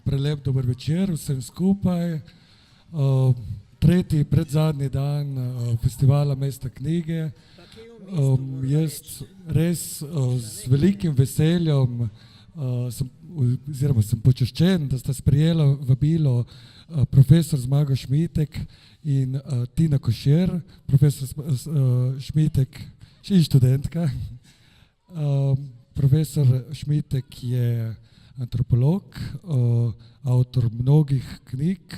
Prelep dober večer vsem skupaj. Tretji, predzadnji dan festivala Mesta knjige. Jaz res z velikim veseljem sem počaščen, da sta sprejela vabilo profesor Zmago Šmitek in Tina Košir. Profesor Šmitek in študentka. Profesor Šmitek je antropolog, avtor mnogih knjig,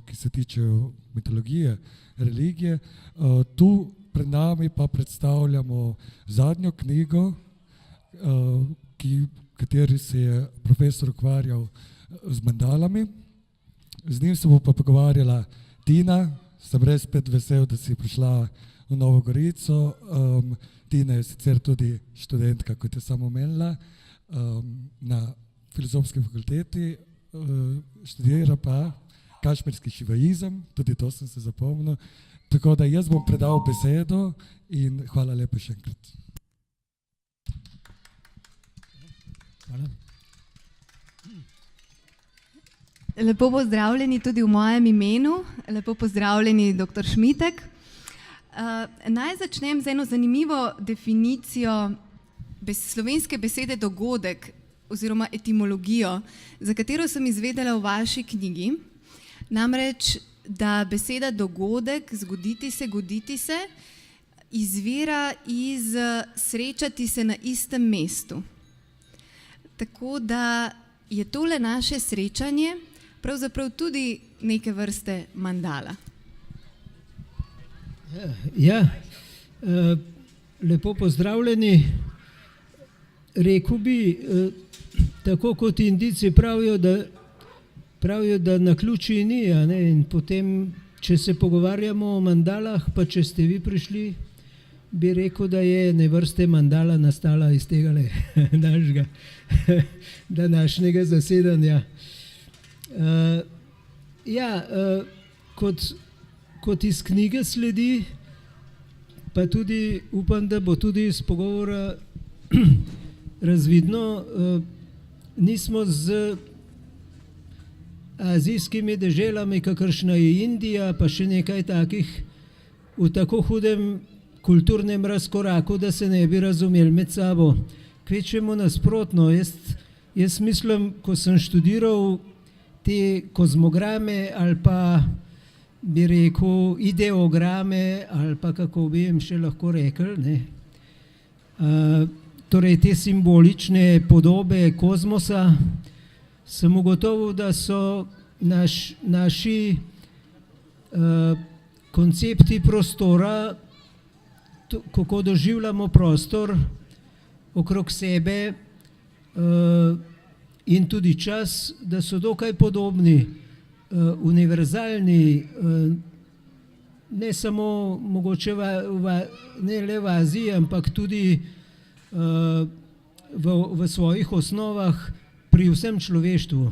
ki se tičejo mitologije, religije. Tu pred nami pa predstavljamo zadnjo knjigo, kateri se je profesor ukvarjal z mandalami. Z njim se bo pa pogovarjala Tina. Sem res spet vesel, da si prišla v Novo Gorico. Tina je sicer tudi študentka, kot je samo omenila, na filozofski fakulteti, študira pa kašmirski šivaizem, tudi to sem se zapomnil. Tako da jaz bom predal besedo in hvala lepo še enkrat. Hvala. Lepo pozdravljeni tudi v mojem imenu, lepo pozdravljeni dr. Šmitek. Naj začnem z eno zanimivo definicijo slovenske besede dogodek oziroma etimologijo, za katero sem izvedela v vaši knjigi. Namreč, da beseda dogodek, zgoditi se, goditi se, izvira iz srečati se na istem mestu. Tako da je tole naše srečanje pravzaprav tudi neke vrste mandala. Ja, lepo pozdravljeni. Rekel bi, tako kot Indijci pravijo, da naključij ni, in potem, če se pogovarjamo o mandalah, pa če ste vi prišli, bi rekel, da je ene vrste mandala nastala iz tega našega današnjega zasedanja. Kot iz knjige sledi, pa tudi upam, da bo tudi iz pogovora razvidno, nismo z azijskimi deželami, kakršna je Indija, pa še nekaj takih, v tako hudem kulturnem razkoraku, da se ne bi razumeli med sabo. Kvečemo nasprotno. Jaz mislim, ko sem študiral te kozmograme ali pa bi rekel ideograme ali pa kako bi jim še lahko rekli, torej te simbolične podobe kozmosa, sem ugotovil, da so naši koncepti prostora, kako doživljamo prostor okrog sebe in tudi čas, da so dokaj podobni, univerzalni, ne samo mogoče ne le v Aziji, ampak tudi v svojih osnovah pri vsem človeštvu.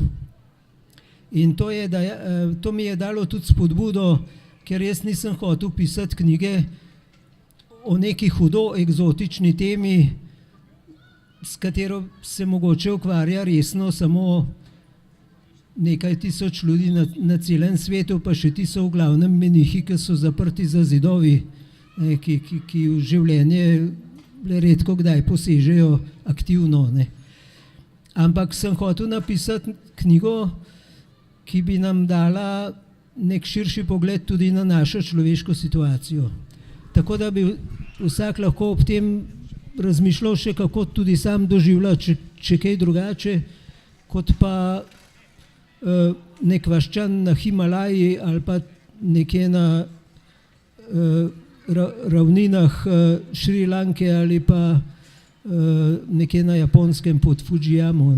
In to mi je dalo tudi spodbudo, ker jaz nisem hotel pisati knjige o neki hudo eksotični temi, s katero se mogoče ukvarja resno samo nekaj tisoč ljudi na celem svetu, pa še ti so v glavnem menihi, ki so zaprti za zidovi, ki v življenje redko kdaj posežejo aktivno. Ampak sem hotel napisati knjigo, ki bi nam dala nek širši pogled tudi na našo človeško situacijo. Tako da bi vsak lahko ob tem razmišljal še, kako tudi sam doživlja, če kaj drugače, kot pa nek vaščan na Himalaji ali pa nekje na ravninah Šrilanke ali pa nekje na Japonskem pod Fujiyamo.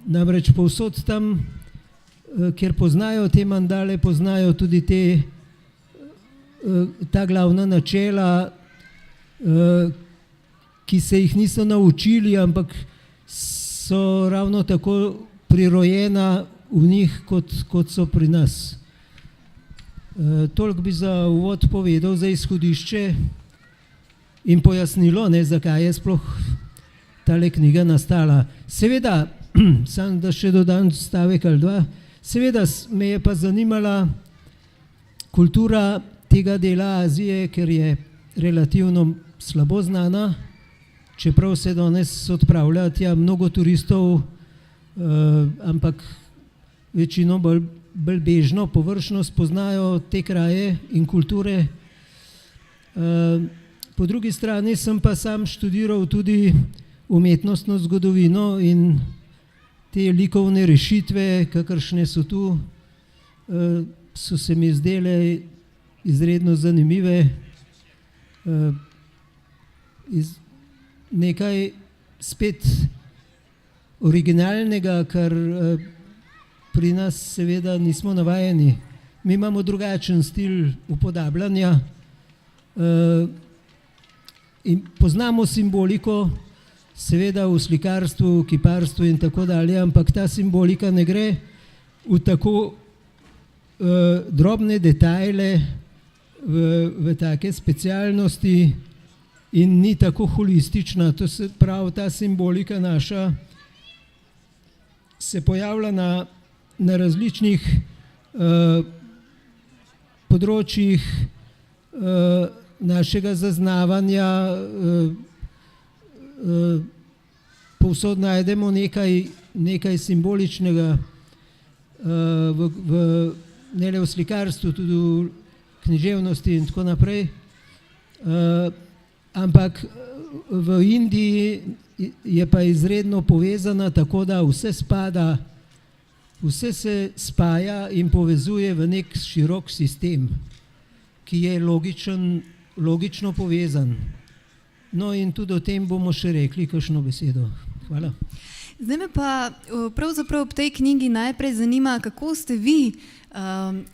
Namreč povsod tam, kjer poznajo te mandale, poznajo tudi ta glavna načela, ki se jih niso naučili, ampak so ravno tako prirojena v njih, kot so pri nas. Toliko bi za uvod povedal, za izhodišče in pojasnilo, zakaj je sploh tale knjiga nastala. Seveda, sam da še dodam stavek ali dva, seveda me je pa zanimala kultura tega dela Azije, ker je relativno slabo znana, čeprav se danes odpravlja tja mnogo turistov, ampak večino bolj bežno, površno spoznajo te kraje in kulture. Po drugi strani sem pa sam študiral tudi umetnostno zgodovino in te likovne rešitve, kakršne so tu, so se mi zdele izredno zanimive. Nekaj spet originalnega, kar pri nas seveda nismo navajeni. Mi imamo drugačen stil upodabljanja in poznamo simboliko, seveda v slikarstvu, kiparstvu in tako dalje, ampak ta simbolika ne gre v tako drobne detajle, v take specialnosti in ni tako holistična. To se pravi, ta simbolika naša se pojavlja na različnih področjih našega zaznavanja. Povsod najdemo nekaj simboličnega, ne le v slikarstvu, tudi v književnosti in tako naprej. Ampak v Indiji je pa izredno povezana, tako da vse spada, vse se spaja in povezuje v nek širok sistem, ki je logično povezan. No in tudi o tem bomo še rekli kakšno besedo. Hvala. Zdaj me pa pravzaprav ob tej knjigi najprej zanima, kako ste vi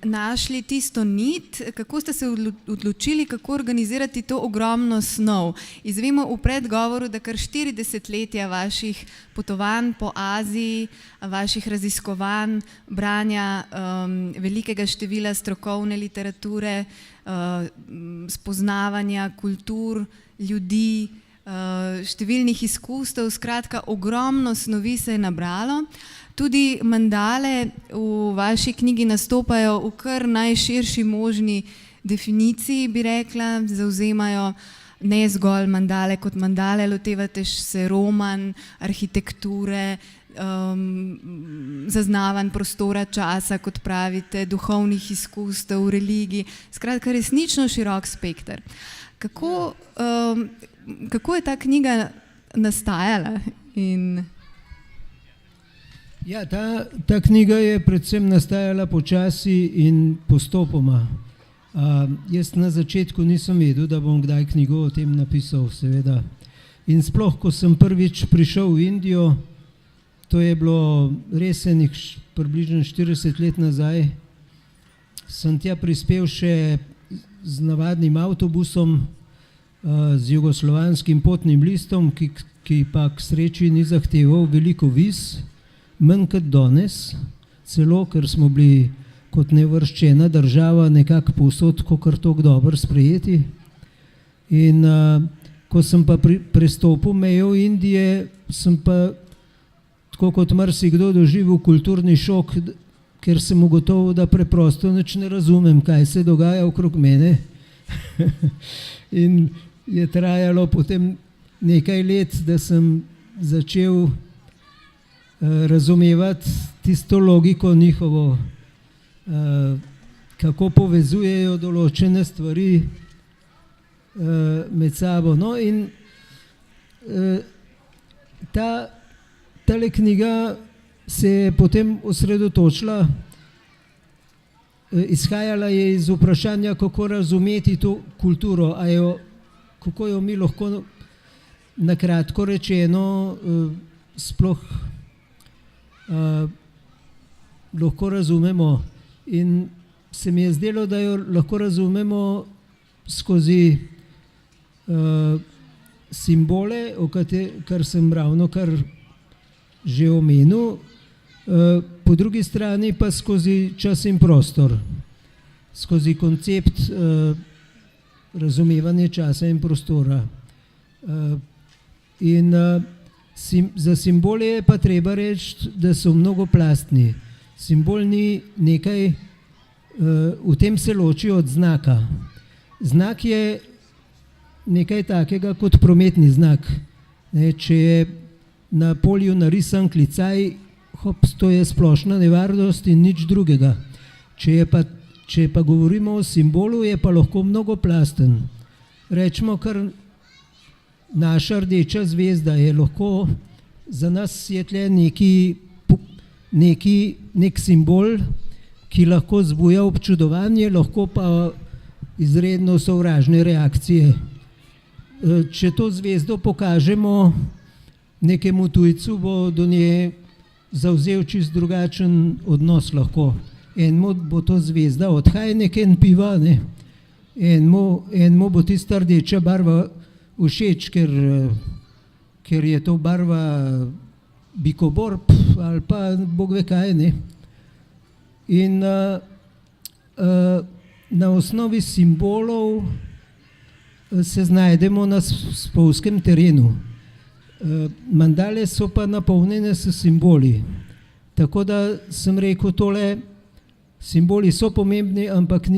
našli tisto nit, kako ste se odločili, kako organizirati to ogromno snov. Izvemo v predgovoru, da kar 4 desetletja vaših potovanj po Aziji, vaših raziskovanj, branja velikega števila strokovne literature, spoznavanja kultur, ljudi, številnih izkustev, skratka ogromno snovi se je nabralo. Tudi mandale v vaši knjigi nastopajo v kar najširši možni definiciji, bi rekla, zauzemajo ne zgolj mandale kot mandale, lotevate se roman, arhitekture, zaznavanj prostora, časa, kot pravite, duhovnih izkustev, religij, skratka resnično širok spekter. Kako je ta knjiga nastajala? Ja, ta knjiga je predvsem nastajala počasi in postopoma. Jaz na začetku nisem vedel, da bom kdaj knjigo o tem napisal, seveda. In sploh, ko sem prvič prišel v Indijo, to je bilo res približno 40 let nazaj, sem tja prispel še z navadnim avtobusom, z jugoslovanskim potnim listom, ki pa k sreči ni zahteval veliko viz, manj kot danes, celo, ker smo bili kot nevrščena država nekako povsod kakor toliko dobro sprejeti. In ko sem pa prestopil mejo Indije, sem pa tako kot marsikdo doživel kulturni šok, ker sem ugotovil, da preprosto nič ne razumem, kaj se dogaja okrog mene. In je trajalo potem nekaj let, da sem začel razumevati tisto logiko njihovo, kako povezujejo določene stvari med sabo. No in tale knjiga se je potem osredotočila, izhajala je iz vprašanja, kako razumeti to kulturo, kako jo mi lahko na kratko rečeno sploh lahko razumemo. In se mi je zdelo, da jo lahko razumemo skozi simbole, kar sem ravnokar že omenil, po drugi strani pa skozi čas in prostor, skozi koncept razumevanja časa in prostora. In Za simbole je pa treba reči, da so mnogoplastni. Simbol ni nekaj, v tem se loči od znaka. Znak je nekaj takega kot prometni znak. Če je na polju narisan klicaj, to je splošna nevarnost in nič drugega. Če pa govorimo o simbolu, je pa lahko mnogoplasten. Rečemo, kar naša rdeča zvezda je lahko, za nas je tle nek simbol, ki lahko zbuja občudovanje, lahko pa izredno sovražne reakcije. Če to zvezdo pokažemo nekemu tujcu, bo do nje zavzel čist drugačen odnos lahko. Enemu bo to zvezda odhaj neken piva, ne? Enemu bo tista rdeča barva všeč, ker je to barva bikoborb ali pa bog ve kaj, ne. In na osnovi simbolov se znajdemo na spolzkem terenu. Mandale so pa napolnjene s simboli. Tako da sem rekel tole, simboli so pomembni, ampak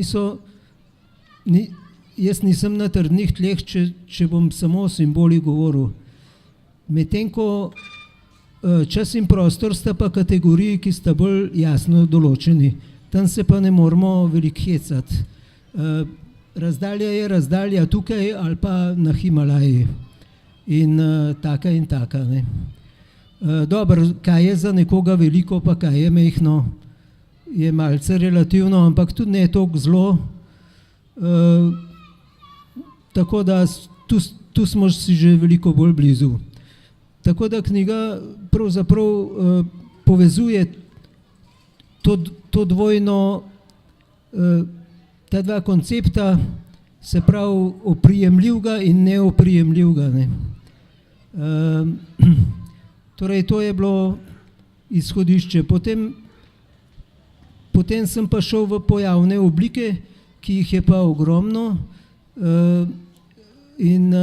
jaz nisem na trdnih tleh, če bom samo o simbolih govoril. Medtem ko čas in prostor sta pa kategoriji, ki sta bolj jasno določeni. Tam se pa ne moramo veliko hecati. Razdalja je razdalja tukaj ali pa na Himalaji. In taka in taka. Ne. Dobro, kaj je za nekoga veliko, pa kaj je mehno, je malce relativno, ampak tudi ne toliko zlo. Tako da tu smo si že veliko bolj blizu. Tako da knjiga pravzaprav povezuje to dvojno, ta dva koncepta, se pravi oprijemljivega in neoprijemljivega. Ne. Torej, to je bilo izhodišče. Potem sem pa šel v pojavne oblike, ki jih je pa ogromno, in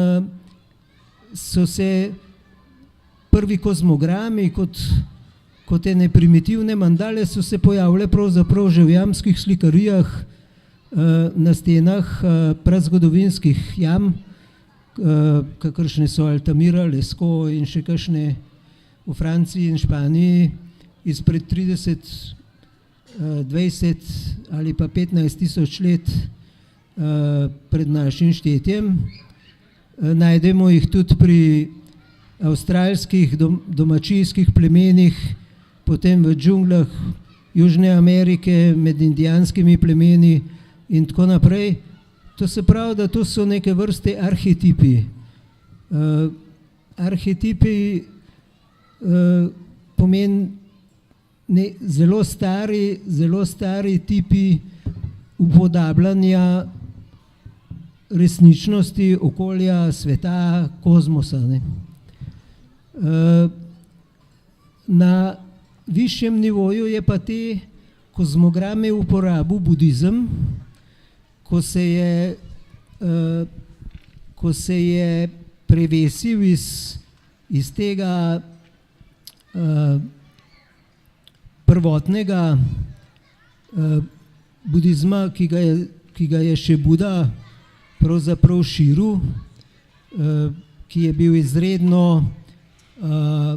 so se prvi kozmogrami kot ene primitivne mandale so se pojavile pravzaprav že v jamskih slikarijah na stenah prazgodovinskih jam, kakršne so Altamira, Lesko in še kakšne v Franciji in Španiji izpred 30, 20 ali pa 15 tisoč let pred našim štetjem. Najdemo jih tudi pri avstralskih domačijskih plemenih, potem v džunglah Južne Amerike med indijanskimi plemeni in tako naprej. To se pravi, da to so neke vrste arhetipi. Arhetipi pomeni zelo stari tipi upodabljanja resničnosti, okolja, sveta, kozmosa. Ne. Na višjem nivoju je pa te kozmograme uporabil budizem, ko se je prevesil iz tega prvotnega budizma, ki ga je še Buda pravzaprav širil, ki je bil izredno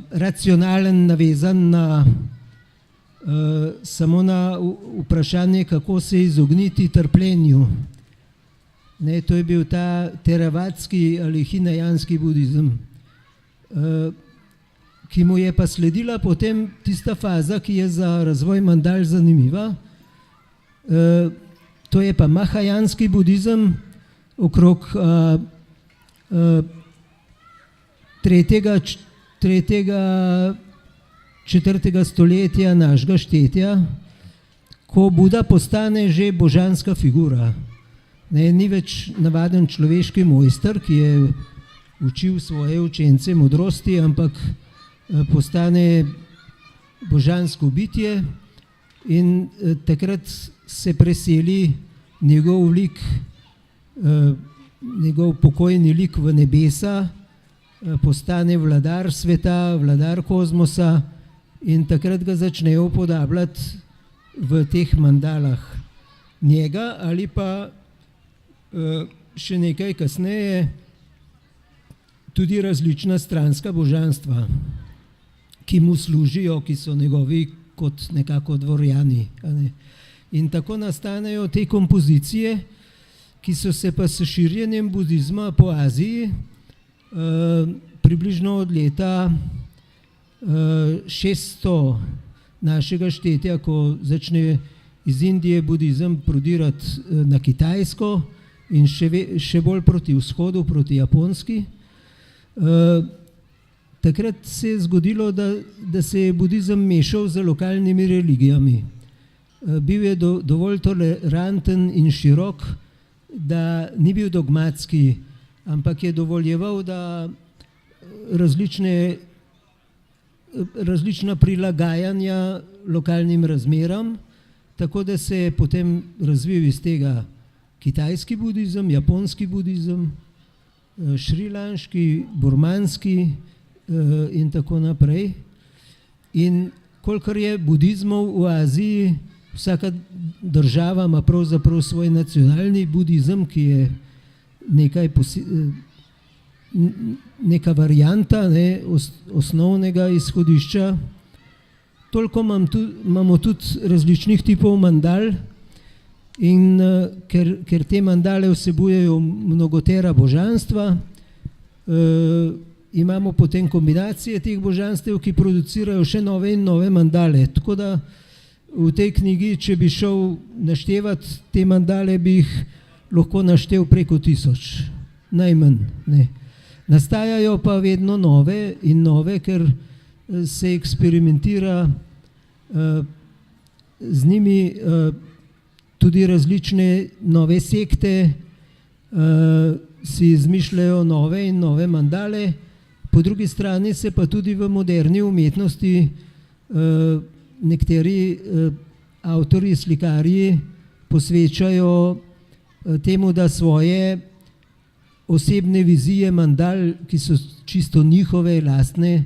racionalen, navezan samo na vprašanje, kako se izogniti trpljenju. Ne, to je bil ta teravatski ali hinajanski budizem, ki mu je pa sledila potem tista faza, ki je za razvoj mandal zanimiva. To je pa mahajanski budizem okrog 3. 4. stoletja našega štetja, ko Buda postane že božanska figura. Ne, ni več navaden človeški mojster, ki je učil svoje učence modrosti, ampak postane božansko bitje in takrat se preseli njegov lik, njegov pokojni lik v nebesa, postane vladar sveta, vladar kozmosa in takrat ga začnejo upodabljati v teh mandalah. Njega ali pa še nekaj kasneje tudi različna stranska božanstva, ki mu služijo, ki so njegovi kot nekako dvorjani. In tako nastanejo te kompozicije, ki so se pa s širjenjem budizma po Aziji približno od leta 600 našega štetja, ko začne iz Indije budizem prodirati na Kitajsko in še bolj proti vzhodu, proti Japonski. Takrat se je zgodilo, da se je budizem mešal z lokalnimi religijami. Bil je dovolj toleranten in širok, da ni bil dogmatski, ampak je dovoljeval, da različna prilagajanja lokalnim razmeram, tako da se je potem razvil iz tega kitajski budizem, japonski budizem, šrilanški, burmanski in tako naprej. In kolikor je budizmov v Aziji, vsaka država ima pravzaprav svoj nacionalni budizem, ki je neka varianta osnovnega izhodišča. Toliko imamo tudi različnih tipov mandal in ker te mandale vsebujejo mnogotera božanstva, imamo potem kombinacije teh božanstev, ki producirajo še nove in nove mandale. Tako da v tej knjigi, če bi šel naštevati te mandale, bi jih lahko naštel preko 1000, najmanj. Nastajajo pa vedno nove in nove, ker se eksperimentira z njimi, tudi različne nove sekte si izmišljajo nove in nove mandale. Po drugi strani se pa tudi v moderni umetnosti nekateri avtorji, slikarji posvečajo temu, da svoje osebne vizije mandal, ki so čisto njihove, lastne,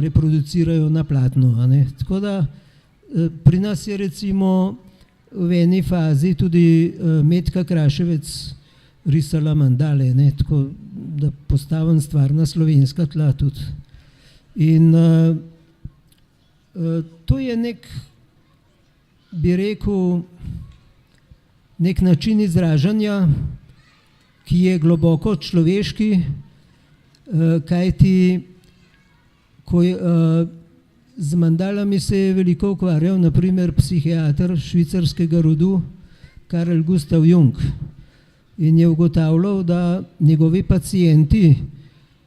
reproducirajo na platno. Tako da pri nas je recimo v eni fazi tudi Metka Kraševec risala mandale, tako da postavim stvar na slovenska tla tudi. In to je nek, bi rekel, nek način izražanja, ki je globoko človeški, kajti z mandalami se je veliko ukvarjal naprimer psihiater švicarskega rodu Carl Gustav Jung in je ugotavljal, da njegovi pacienti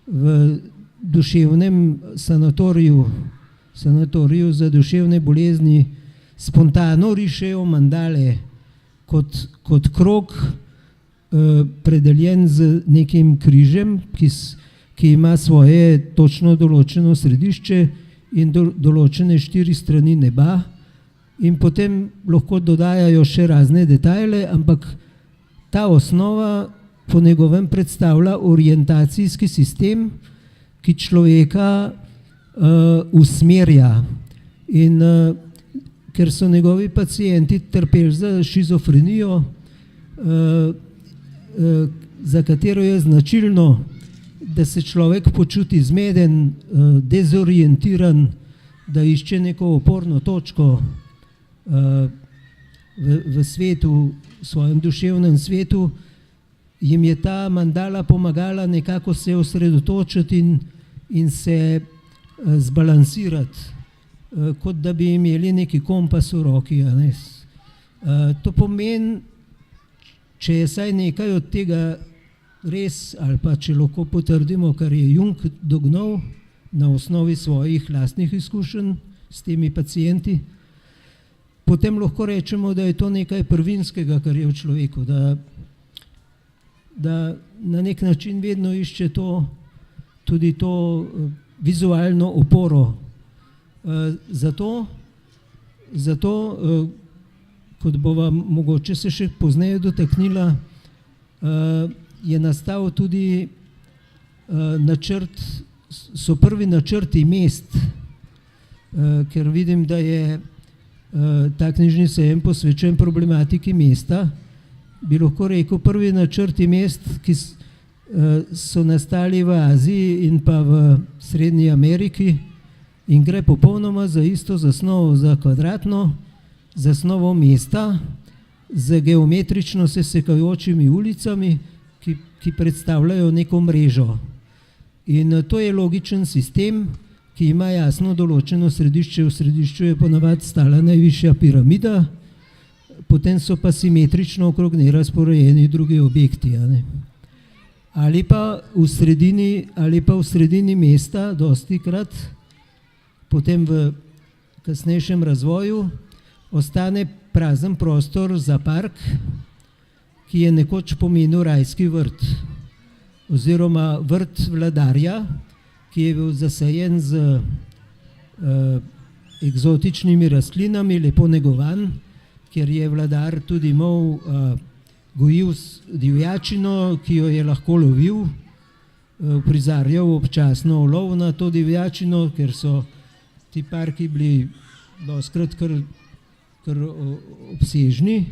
v duševnem sanatoriju za duševne bolezni spontano rišejo mandale kot krog, predeljen z nekim križem, ki ima svoje točno določeno središče in določene 4 strani neba, in potem lahko dodajajo še razne detajle, ampak ta osnova po njegovem predstavlja orientacijski sistem, ki človeka usmerja. In ker so njegovi pacienti trpeli za šizofrenijo, za katero je značilno, da se človek počuti zmeden, dezorientiran, da išče neko oporno točko v svetu, v svojem duševnem svetu, jim je ta mandala pomagala nekako se osredotočiti in se zbalansirati, kot da bi imeli neki kompas v roki. To pomeni, če je saj nekaj od tega res, ali pa če lahko potrdimo, kar je Jung dognal na osnovi svojih lastnih izkušenj s temi pacienti, potem lahko rečemo, da je to nekaj prvinskega, kar je v človeku, da na nek način vedno išče tudi to vizualno oporo. Zato, kot bova mogoče se še pozneje dotaknila, je nastal tudi so prvi načrti mest, ker vidim, da je ta knjižni sejem posvečen problematiki mesta, bi lahko rekel prvi načrti mest, ki so nastali v Aziji in pa v Srednji Ameriki in gre popolnoma za isto zasnovo, za kvadratno zasnovo mesta z geometrično sesekajočimi ulicami, ki predstavljajo neko mrežo. In to je logičen sistem, ki ima jasno določeno središče. V središču je ponavadi stala najvišja piramida, potem so pa simetrično okrog nje razporejeni drugi objekti. Ali pa v sredini mesta dostikrat, potem v kasnejšem razvoju, ostane prazen prostor za park, ki je nekoč pomenil rajski vrt oziroma vrt vladarja, ki je bil zasajen z eksotičnimi rastlinami, lepo negovan, ker je vladar tudi imel, gojil divjačino, ki jo je lahko lovil, prizarjal občasno lov na to divjačino, ker so ti parki bili dostikrat kar obsežni.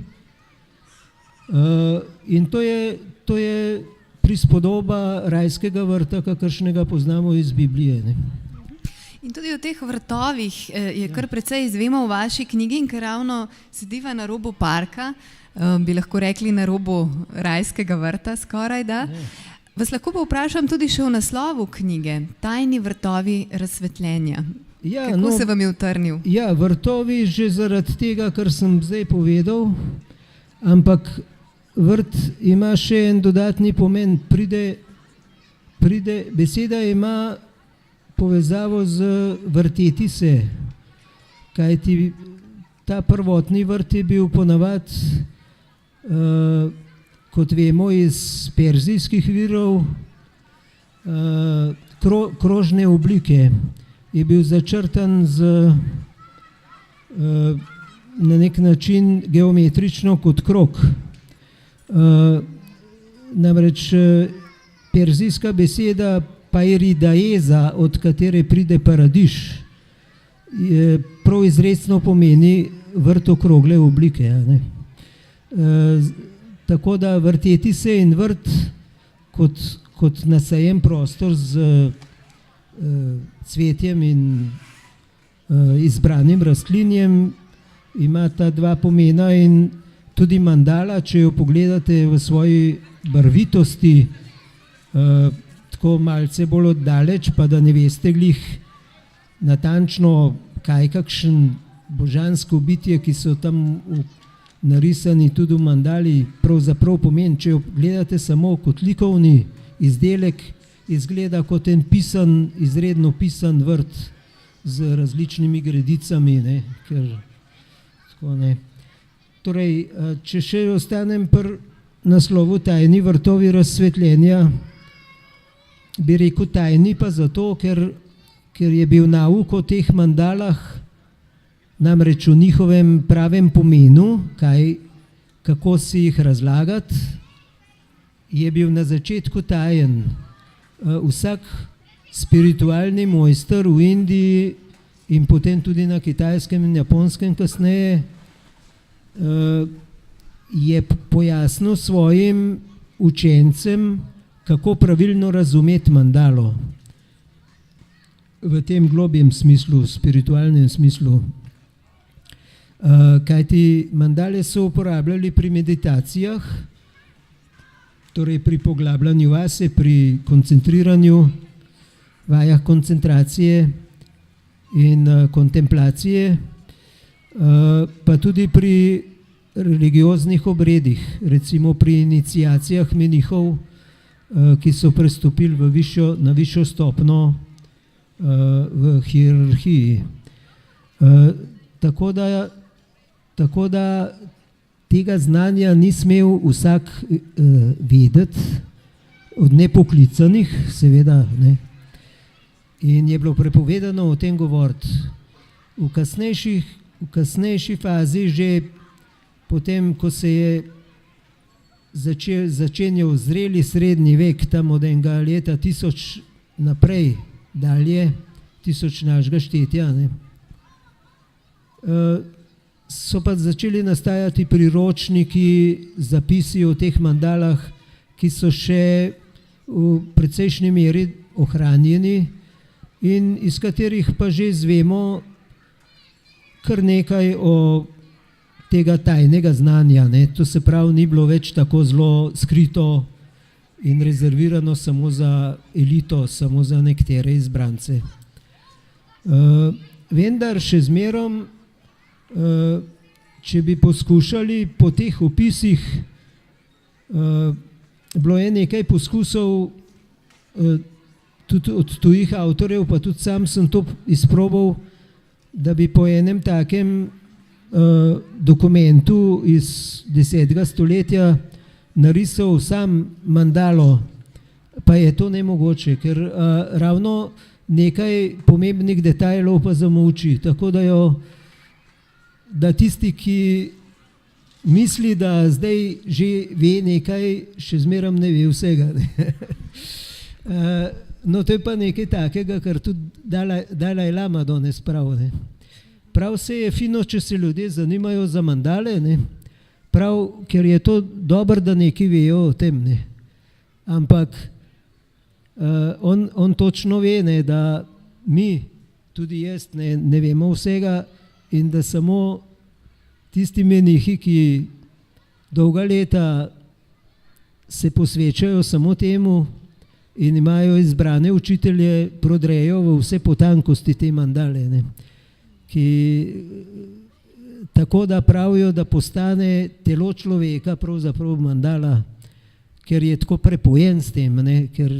In to je prispodoba rajskega vrta, kakršnega poznamo iz Biblije. In tudi o teh vrtovih je kar precej izvemo v vaši knjigi, in ker ravno sediva na robu parka, bi lahko rekli na robu rajskega vrta skoraj, da. Vas lahko pa vprašam tudi še o naslovu knjige, Tajni vrtovi razsvetljenja. Kako se vam je utrnil? Ja, vrtovi že zaradi tega, kar sem zdaj povedal, ampak vrt ima še en dodatni pomen. Beseda ima povezavo z vrteti se, kajti ta prvotni vrt je bil ponavadi, kot vemo iz perzijskih virov, krožne oblike. Je bil začrtan na nek način geometrično kot krog. Namreč perzijska beseda pairidaeza, od katere pride paradiž, prav izrecno pomeni vrt okrogle oblike. Tako da vrteti se in vrt kot nasajen prostor z cvetjem in izbranim rastlinjem ima ta dva pomena. In tudi mandala, če jo pogledate v svoji barvitosti, tako malce bolj oddaleč, pa da ne veste glih natančno, kaj kakšen božansko bitje, ki so tam narisani tudi v mandali, pravzaprav pomeni. Če jo gledate samo kot likovni izdelek, izgleda kot en izredno pisan vrt z različnimi gredicami. Torej, če še ostanem pri naslovu Tajni vrtovi razsvetljenja, bi rekel tajni pa zato, ker je bil nauk o teh mandalah, namreč o njihovem pravem pomenu, kako si jih razlagati, je bil na začetku tajen. Vsak spiritualni mojster v Indiji in potem tudi na Kitajskem in Japonskem kasneje je pojasnil svojim učencem, kako pravilno razumeti mandalo v tem globjem smislu, spiritualnem smislu. Kajti mandale so uporabljali pri meditacijah, torej pri poglabljanju vase, pri koncentriranju, vajah koncentracije in kontemplacije, pa tudi pri religioznih obredih, recimo pri iniciacijah menihov, ki so prestopili na višjo stopnjo v hierarhiji. Tako da tega znanja ni smel vsak vedeti, od nepoklicanih seveda, ne. In je bilo prepovedano o tem govoriti. V kasnejši fazi, že potem, ko se je začenjal zreli srednji vek, tam od enega leta 1000 naprej, dalje, 1000 našega štetja, ne. So pa začeli nastajati priročniki, zapisi o teh mandalah, ki so še v precejšnji meri ohranjeni in iz katerih pa že izvemo kar nekaj o tega tajnega znanja, ne. To se pravi, ni bilo več tako zelo skrito in rezervirano samo za elito, samo za nekatere izbrance. Vendar še zmerom, če bi poskušali po teh opisih, bilo je nekaj poskusov tudi od tujih avtorjev, pa tudi sam sem to izprobal, da bi po enem takem dokumentu iz 10. stoletja narisal sam mandalo, pa je to nemogoče, ker ravno nekaj pomembnih detajlov pa zamolči, tako da tisti, ki misli, da zdaj že ve nekaj, še zmerom ne ve vsega. No, to je pa nekaj takega, kar tudi Dalaj Lama danes pravi. Prav se je fino, če se ljudje zanimajo za mandale, ne? Prav, ker je to dobro, da nekaj vejo o tem. Ne? Ampak on točno ve, ne, da mi, tudi jaz, ne vemo vsega in da samo tisti menihi, ki dolga leta se posvečajo samo temu in imajo izbrane učitelje, prodrejo v vse potankosti te mandale, ne? Ki tako da pravijo, da postane telo človeka pravzaprav mandala, ker je tako prepojen s tem, ne? Ker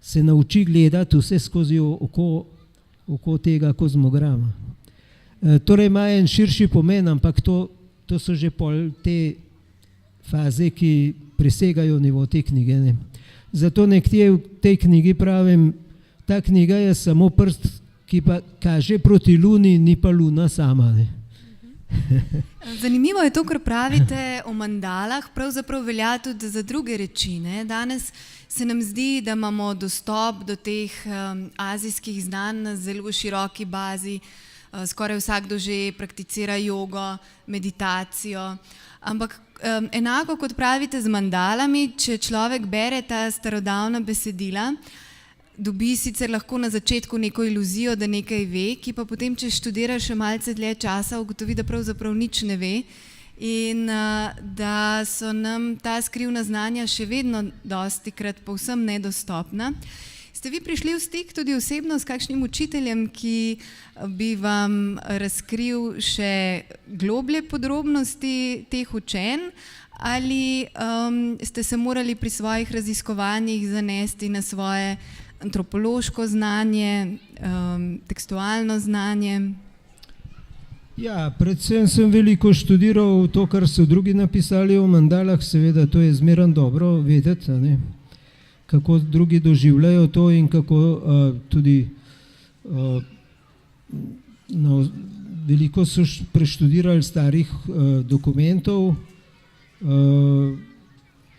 se nauči gledati vse skozi oko tega kozmograma. Torej ima en širši pomen, ampak to so že pol te faze, ki presegajo nivo te knjige, ne? Zato nekje v tej knjigi pravim, ta knjiga je samo prst, ki pa kaže proti luni, ni pa luna sama, ne? Zanimivo je to, kar pravite o mandalah, pravzaprav velja tudi za druge reči, ne? Danes se nam zdi, da imamo dostop do teh azijskih znanj na zelo široki bazi, skoraj vsakdo že prakticira jogo, meditacijo, ampak enako kot pravite z mandalami, če človek bere ta starodavna besedila, dobi sicer lahko na začetku neko iluzijo, da nekaj ve, ki pa potem, če študira še malce dlje časa, ugotovi, da pravzaprav nič ne ve in da so nam ta skrivna znanja še vedno dostikrat povsem nedostopna. Ste vi prišli v stik tudi osebno s kakšnim učiteljem, ki bi vam razkril še globlje podrobnosti teh učenj, ali ste se morali pri svojih raziskovanjih zanesti na svoje antropološko znanje, tekstualno znanje? Ja, predvsem sem veliko študiral to, kar so drugi napisali o mandalah, seveda to je zmeraj dobro vedeti, ne? Kako drugi doživljajo to in kako tudi veliko so preštudirali starih dokumentov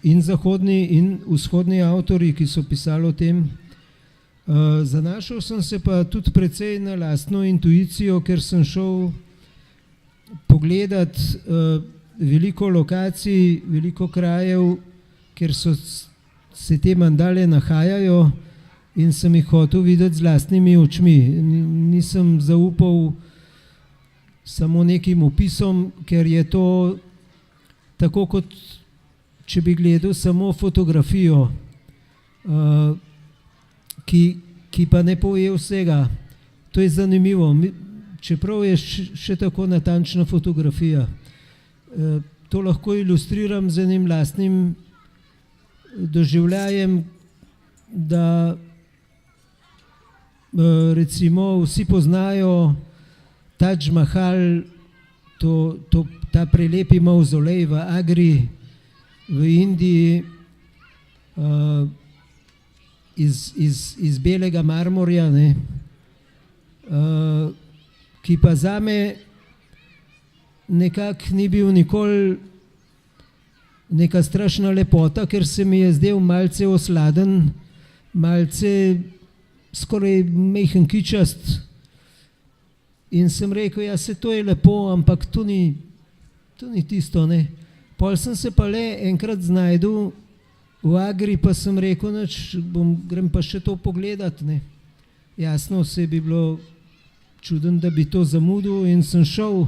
in zahodni in vzhodni avtori, ki so pisali o tem. Zanašal sem se pa tudi precej na lastno intuicijo, ker sem šel pogledat veliko lokacij, veliko krajev, kjer se te mandale nahajajo in sem jih hotel videti z lastnimi očmi. Nisem zaupal samo nekim opisom, ker je to tako, kot če bi gledal samo fotografijo, ki pa ne pove vsega. To je zanimivo, čeprav je še tako natančna fotografija. To lahko ilustriram z enim lastnim doživljajem, da recimo vsi poznajo Taj Mahal, ta prelepi mavzolej v Agri v Indiji, iz belega marmorja, ne? Ki pa zame nekako ni bil nikoli neka strašna lepota, ker se mi je zdel malce osladen, malce skoraj majhen kičast. In sem rekel, ja, se to je lepo, ampak to ni tisto, ne. Pol sem se pa le enkrat znajdel v Agri, pa sem rekel, grem pa še to pogledat, ne. Jasno, vse bi bilo čuden, da bi to zamudil in sem šel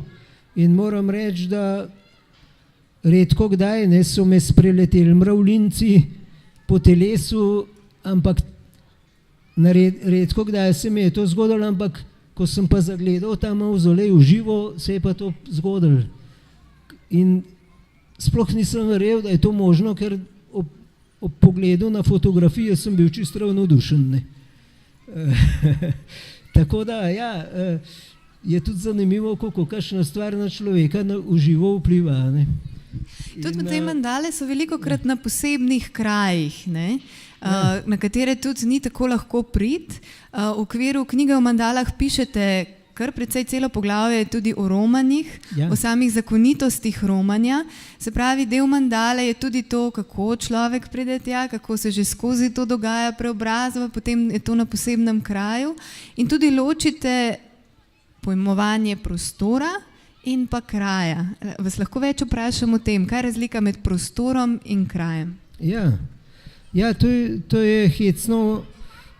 in moram reči, da redko kdaj so me spreleteli mravljinci po telesu, ampak redko kdaj se mi je to zgodilo, ampak ko sem pa zagledal ta mavzolej v živo, se je pa to zgodilo. In sploh nisem verjel, da je to možno, ker ob pogledu na fotografije sem bil čisto ravnodušen, ne. Tako da, ja, je tudi zanimivo, kako kakšna stvar na človeka v živo vpliva, ne. Tudi te mandale so velikokrat na posebnih krajih, ne? Na katere tudi ni tako lahko priti. V okviru knjige o mandalah pišete kar precej celo poglavje tudi o romanjih, o samih zakonitostih romanja. Se pravi, del mandale je tudi to, kako človek pride tja, kako se že skozi to dogaja preobrazba, potem je to na posebnem kraju. In tudi ločite pojmovanje prostora in pa kraja. Vas lahko več vprašam o tem, kaj je razlika med prostorom in krajem? Ja, to je hecno,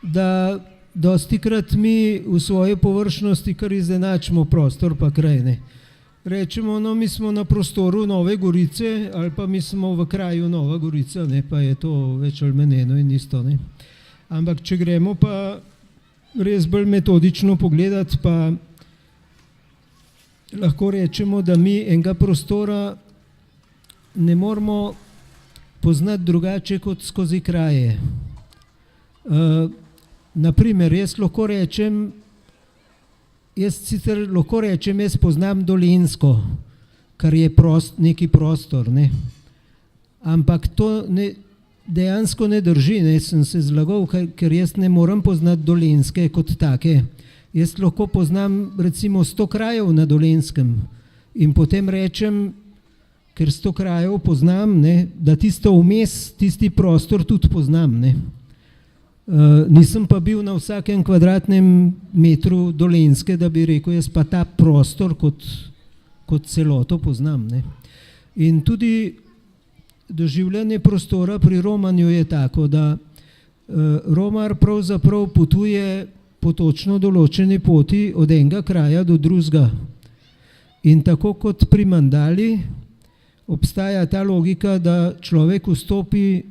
da dostikrat mi v svoji površnosti kar izenačimo prostor pa kraj, ne. Rečemo, no, mi smo na prostoru Nove Gorice ali pa mi smo v kraju Nova Gorica, ne, pa je to več ali manj eno in isto, ne. Ampak če gremo pa res bolj metodično pogledati, pa lahko rečemo, da mi enega prostora ne moramo poznati drugače kot skozi kraje. Naprimer, jaz sicer lahko rečem, jaz poznam Dolenjsko, kar je neki prostor, ne. Ampak to dejansko ne drži, ne, sem se zlagal, ker jaz ne morem poznati Dolenjske kot take. Jaz lahko poznam recimo 100 krajev na Dolenjskem in potem rečem, ker 100 krajev poznam, ne, da tisto vmes, tisti prostor tudi poznam, ne. Nisem pa bil na vsakem kvadratnem metru Dolenjske, da bi rekel, jaz pa ta prostor kot celoto poznam, ne. In tudi doživljanje prostora pri romanju je tako, da romar pravzaprav potuje po točno določeni poti od enega kraja do drugega. In tako kot pri mandali obstaja ta logika, da človek vstopi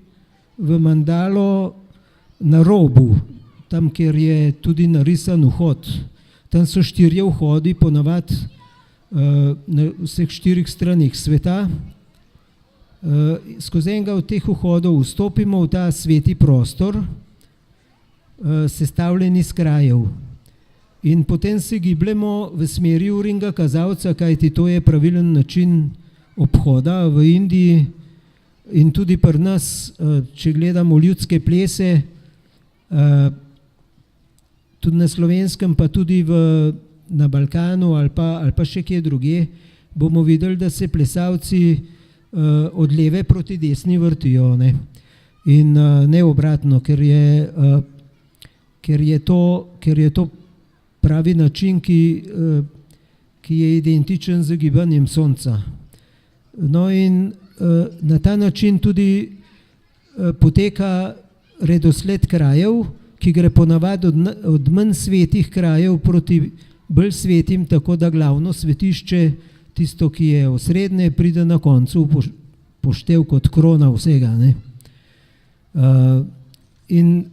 v mandalo na robu, tam, kjer je tudi narisan vhod. Tam so 4 vhodi, ponavadi na vseh 4 stranih sveta. Skozi enega od teh vhodov vstopimo v ta sveti prostor, sestavljen iz krajev. In potem se gibljemo v smeri uringa kazalca, kajti to je pravilen način obhoda v Indiji in tudi pri nas, če gledamo ljudske plese, tudi na Slovenskem, pa tudi na Balkanu ali pa še kje drugje, bomo videli, da se plesalci od leve proti desni vrtijo, ne. In ne obratno, ker je to pravi način, ki je identičen z gibanjem sonca. No in na ta način tudi poteka redosled krajev, ki gre ponavadi od manj svetih krajev proti bolj svetim, tako da glavno svetišče, tisto, ki je osrednje, pride na koncu poštev kot krona vsega, ne. In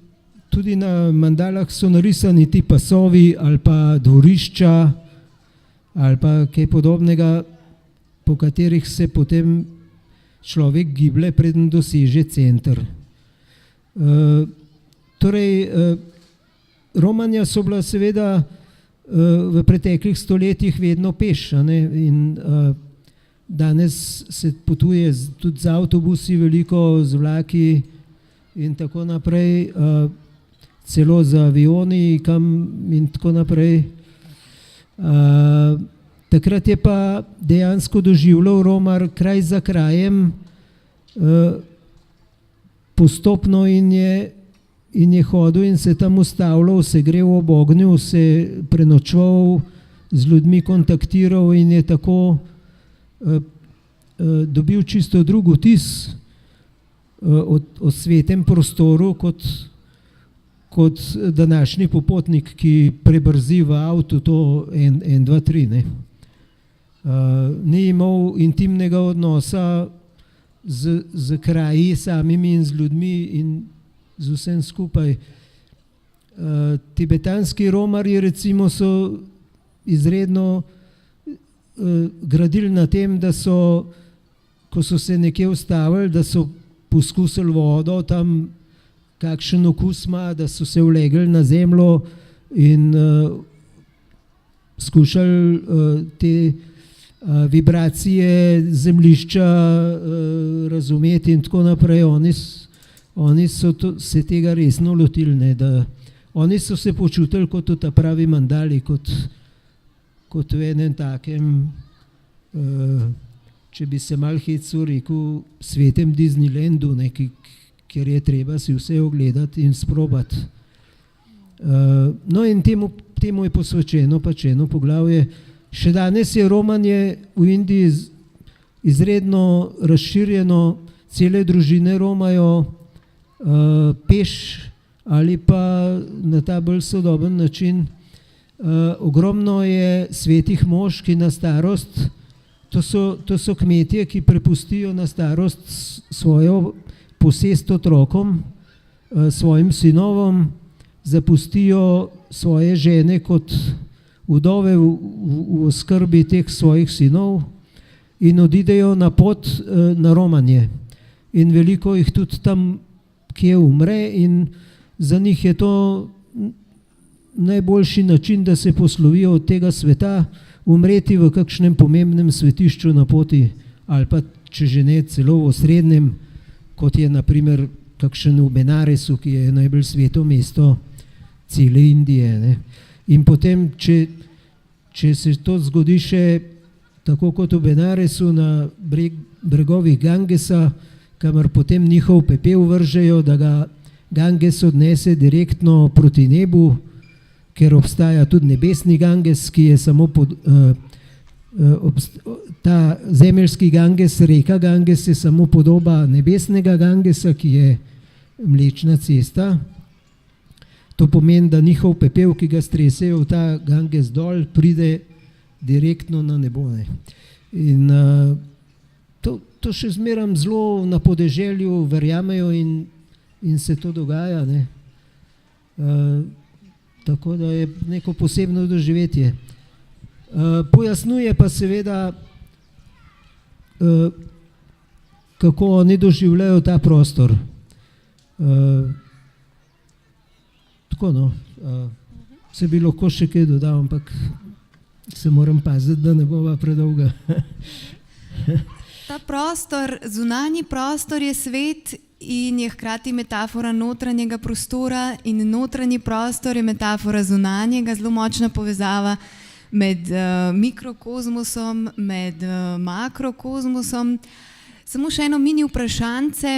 tudi na mandalah so narisani ti pasovi ali pa dvorišča ali pa kaj podobnega, po katerih se potem človek giblje, preden doseže center. Torej, romanja so bila seveda v preteklih stoletjih vedno peš, ne, in danes se potuje tudi z avtobusi veliko, z vlaki in tako naprej, celo z avioni in tako naprej. Takrat je pa dejansko doživljal romar kraj za krajem postopno in je hodil in se tam ustavljal, se grel ob ognju, se prenočval, z ljudmi kontaktiral in je tako dobil čisto drug vtis o svetem prostoru kot današnji popotnik, ki prebrzi v avtu to 1, 2, 3. Ne. Ni imel intimnega odnosa z kraji samimi in z ljudmi in z vsem skupaj. Tibetanski romarji recimo so izredno gradili na tem, da so, ko so se nekje ustavili, da so poskusili vodo, tam kakšen okus ima, da so se ulegli na zemljo in skušali te vibracije zemljišča razumeti in tako naprej. Oni so se tega resno lotili, ne, da oni so se počutili kot v ta pravi mandali, kot v enem takem, če bi se mal hecel rekel, svetem Disneylandu, ne, kjer je treba si vse ogledati in sprobati. No in temu je posvečeno pač eno poglavje. Še danes je romanje v Indiji izredno razširjeno, cele družine romajo peš ali pa na ta bolj sodoben način. Ogromno je svetih mož, ki na starost, to so kmetje, ki prepustijo na starost svojo posest otrokom, svojim sinovom, zapustijo svoje žene kot vdove v oskrbi teh svojih sinov in odidejo na pot na romanje. In veliko jih tudi tam kje umre in za njih je to najboljši način, da se poslovijo od tega sveta, umreti v kakšnem pomembnem svetišču na poti ali pa, če že ne, celo v osrednjem, kot je na primer kakšen v Benaresu, ki je najbolj sveto mesto cele Indije. Ne. In potem, če se to zgodi še tako kot v Benaresu na bregovih Gangesa, kamor potem njihov pepel vržejo, da ga Ganges odnese direktno proti nebu, ker obstaja tudi nebesni Ganges, ki je samo ta zemeljski Ganges, reka Ganges je samo podoba nebesnega Gangesa, ki je Mlečna cesta. To pomeni, da njihov pepel, ki ga stresejo v ta Ganges dol, pride direktno na nebo. Ne. In to še zmeram zelo na podeželju verjamejo in se to dogaja. Ne. Tako da je neko posebno doživetje. Pojasnjuje pa seveda, kako oni doživljajo ta prostor. Tako no, se bi lahko še kaj dodal, ampak se moram paziti, da ne bova predolga. Ta prostor, zunanji prostor je svet in je hkrati metafora notranjega prostora in notranji prostor je metafora zunanjega, zelo močna povezava med mikrokozmosom, med makrokozmosom. Samo še eno mini vprašanje,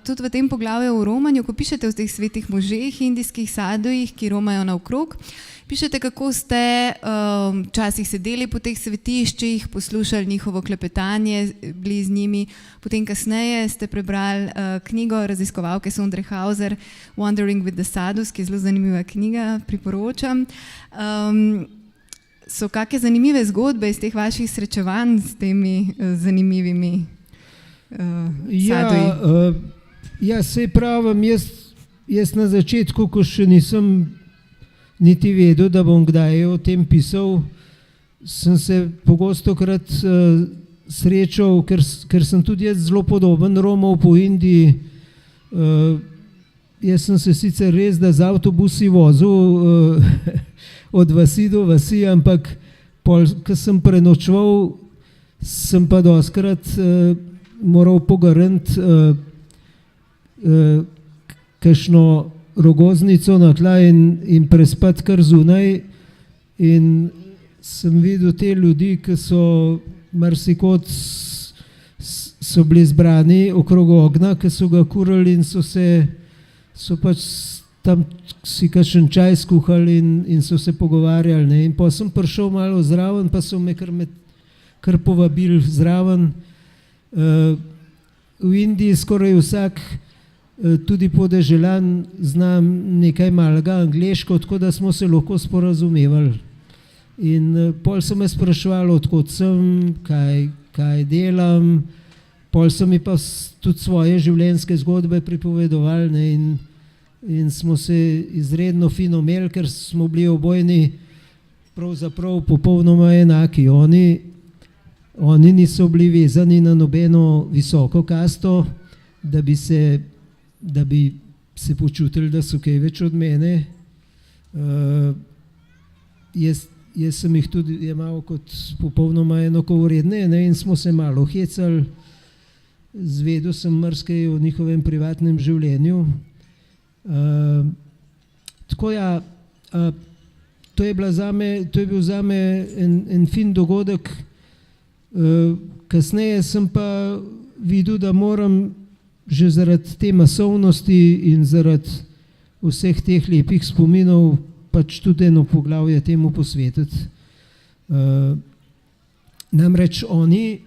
tudi v tem poglavju o romanju, ko pišete o teh svetih možeh, indijskih sadujih, ki romajo naokrog, pišete, kako ste včasih sedeli po teh svetiščih, poslušali njihovo klepetanje, bili z njimi, potem kasneje ste prebrali knjigo raziskovalke Sondre Hauser, Wandering with the Sadhus, ki je zelo zanimiva knjiga, priporočam. So kakšne zanimive zgodbe iz teh vaših srečevanj s temi zanimivimi saduji? Ja, sej pravim, jaz na začetku, ko še nisem niti vedel, da bom kdaj o tem pisal, sem se pogostokrat srečal, ker sem tudi jaz zelo podoben Romov po Indiji. Jaz sem se sicer res, da z avtobusi vozil od vasi do vasi, ampak ko sem prenočval, sem pa dostikrat moral pogrniti kakšno rogoznico na tla in prespati kar zunaj. In sem videl te ljudi, ki so marsikod so bili zbrani okrog ognja, ki so ga kurili in so pač tam si kakšen čaj skuhali in so se pogovarjali. Ne. In pa sem prišel malo zraven, pa so me kar povabili zraven. V Indiji skoraj vsak, tudi podeželan, znam nekaj malega angleško, tako da smo se lahko sporazumevali. In pol so me spraševali, odkot sem, kaj delam, pol so mi pa tudi svoje življenjske zgodbe pripovedovali, ne, in smo se izredno fino imeli, ker smo bili obojni pravzaprav popolnoma enaki. Oni niso bili vezani na nobeno visoko kasto, da bi se počutili, da so kaj več od mene. Jaz sem jih tudi jemal kot popolnoma enakovredne, ne, in smo se malo hecali. Zvedel sem marsikaj o njihovem privatnem življenju. Tako ja, to je bil zame en fin dogodek. Kasneje sem pa videl, da moram že zaradi te masovnosti in zaradi vseh teh lepih spominov pač tudi eno poglavje temu posvetiti. Namreč oni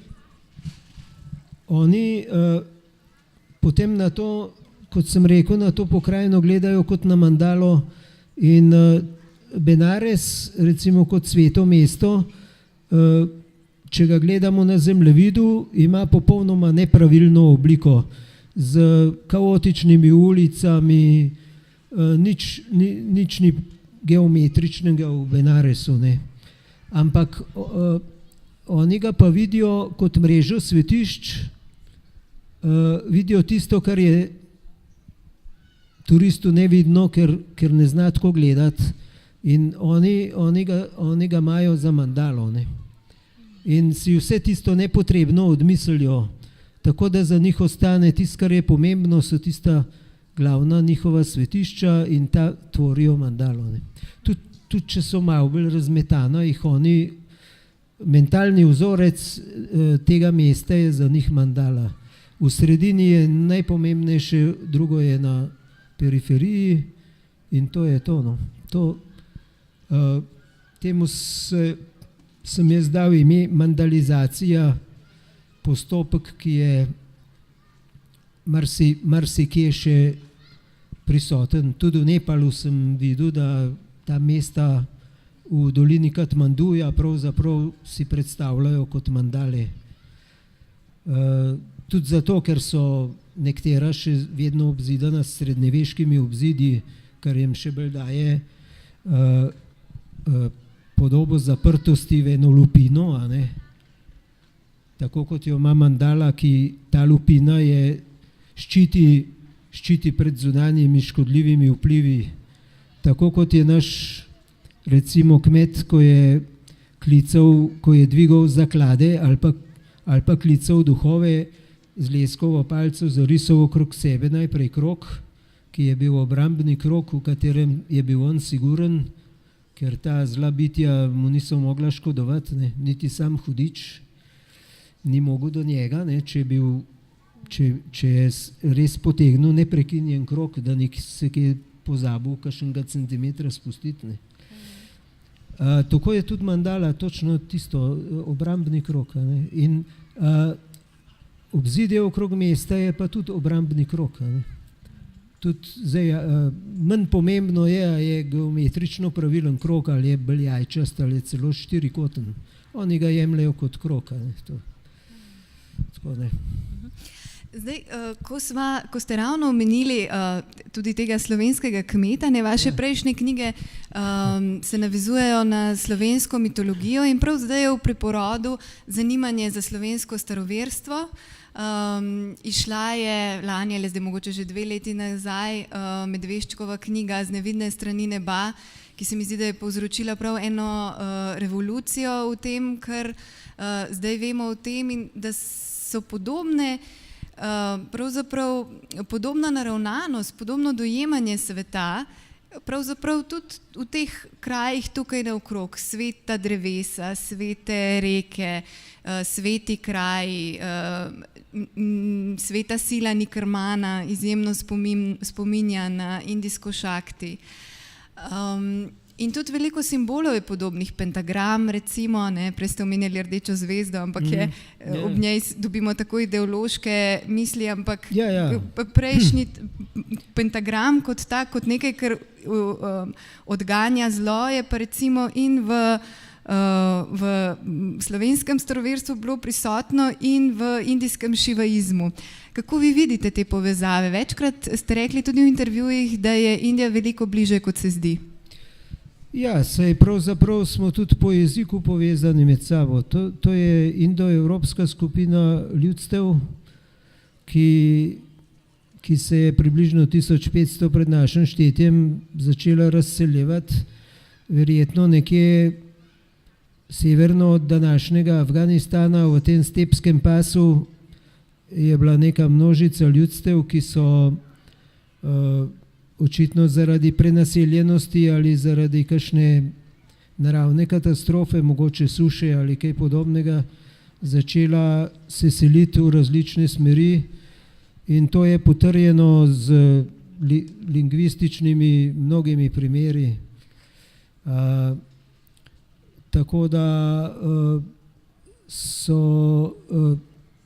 potem na to, kot sem rekel, na to pokrajino gledajo kot na mandalo in Benares, recimo kot sveto mesto, če ga gledamo na zemljevidu, ima popolnoma nepravilno obliko z kaotičnimi ulicami, nič ni geometričnega v Benaresu, ne. Ampak oni ga pa vidijo kot mrežo svetišč, vidijo tisto, kar je turistu nevidno, ker ne zna tako gledati, in oni ga imajo za mandalo, ne. In si vse tisto nepotrebno odmislijo, tako da za njih ostane tisto, kar je pomembno, so tista glavna njihova svetišča in ta tvorijo mandalo, ne. Tudi če so malo bolj razmetana, jih oni, mentalni vzorec tega mesta je za njih mandala. V sredini je najpomembnejše, drugo je na periferiji in to je to, no. Temu sem jaz dal ime mandalizacija, postopek, ki je marsikje še prisoten. Tudi v Nepalu sem videl, da ta mesta v dolini Katmanduja pravzaprav si predstavljajo kot mandale. Tudi zato, ker so nekatera še vedno obzidana s srednjeveškimi obzidi, kar jim še bolj daje podobo zaprtosti v eno lupino, a ne. Tako kot jo ima mandala, ki ta lupina je ščiti pred zunanjimi škodljivimi vplivi. Tako kot je naš, recimo, kmet, ko je dvigal zaklade ali pa klical duhove z leskovo palico, zarisal okrog sebe najprej krog, ki je bil obrambni krog, v katerem je bil on siguren, ker ta zla bitja mu niso mogla škodovati, ne, niti sam hudič ni mogel do njega, ne, če je res potegnil neprekinjen krog, da nek se kje pozabil kakšnega centimetra spustiti, ne. Tako je tudi mandala, točno tisto, obrambni krog, ne. In obzidje okrog mesta je pa tudi obrambni krog, ne. Manj pomembno je, a je geometrično pravilen krog, ali je bolj jajčast, ali je celo štirikoten. Oni ga jemljajo kot krog, ne. Tako, ne. Zdaj, ko ste ravno omenili tudi tega slovenskega kmeta, ne, vaše prejšnje knjige se navezujejo na slovensko mitologijo in prav zdaj je v preporodu zanimanje za slovensko staroverstvo. Išla je lani ali zdaj mogoče že 2 leti nazaj Medveščkova knjiga Z nevidne strani neba, ki se mi zdi, da je povzročila prav eno revolucijo v tem, kar zdaj vemo o tem, in da so pravzaprav podobna naravnanost, podobno dojemanje sveta pravzaprav tudi v teh krajih tukaj naokrog, sveta drevesa, svete reke, sveti kraji, sveta sila Nikrmana izjemno spominja na indijsko šakti. In tudi veliko simbolov je podobnih, pentagram recimo, prej ste omenjali rdečo zvezdo, ampak ob njej dobimo tako ideološke misli, ampak prejšnji pentagram kot tak, kot nekaj, kar odganja zlo, je pa recimo in v slovenskem staroverstvu bilo prisotno in v indijskem šivaizmu. Kako vi vidite te povezave? Večkrat ste rekli tudi v intervjujih, da je Indija veliko bliže, kot se zdi. Ja, saj pravzaprav smo tudi po jeziku povezani med sabo. To je indoevropska skupina ljudstev, ki se je približno 1500 pred našim štetjem začela razseljevati, verjetno nekje severno od današnjega Afganistana, v tem stepskem pasu je bila neka množica ljudstev, ki so očitno zaradi prenaseljenosti ali zaradi kakšne naravne katastrofe, mogoče suše ali kaj podobnega, začela se seliti v različne smeri, in to je potrjeno z lingvističnimi mnogimi primeri. Tako da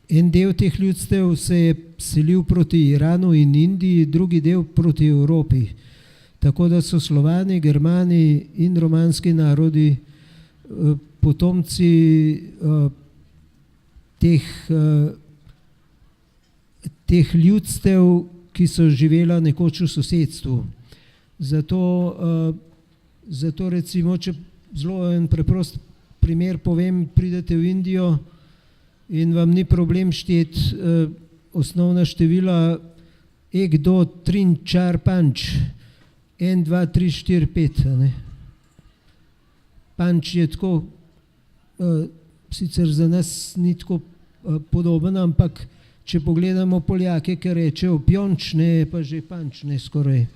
en del teh ljudstev se je selil proti Iranu in Indiji, drugi del proti Evropi. Tako da so Slovani, Germani in romanski narodi potomci teh ljudstev, ki so živela nekoč v sosedstvu. Zato recimo, če zelo en preprost primer povem, pridete v Indijo in vam ni problem šteti osnovna števila ek do trin čar panč, 1, 2, 3, 4, 5. Panč je tako, sicer za nas ni tako podoben, ampak če pogledamo Poljake, ki rečejo pjonč, je pa že panč, skoraj.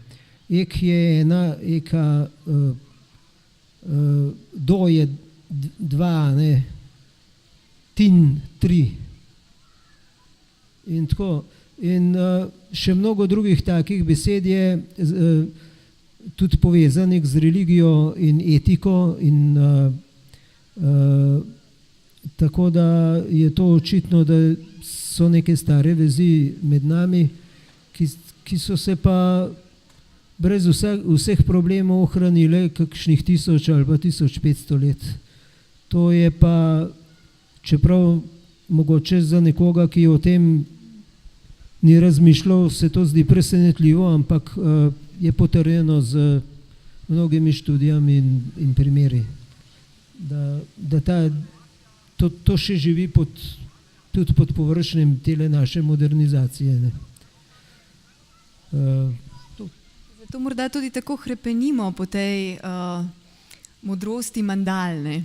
Ek je ena, eka do je 2, tin 3. In tako. In še mnogo drugih takih besed je tudi povezanih z religijo in etiko, in tako da je to očitno, da so neke stare vezi med nami, ki so se pa brez vseh problemov ohranile kakšnih 1000 ali pa 1500 let. To je pa, čeprav mogoče za nekoga, ki o tem ni razmišljal, se to zdi presenetljivo, ampak je potrjeno z mnogimi študijami in primeri, da to še živi tudi pod površjem tele naše modernizacije. Zato morda tudi tako hrepenimo po tej modrosti mandalne.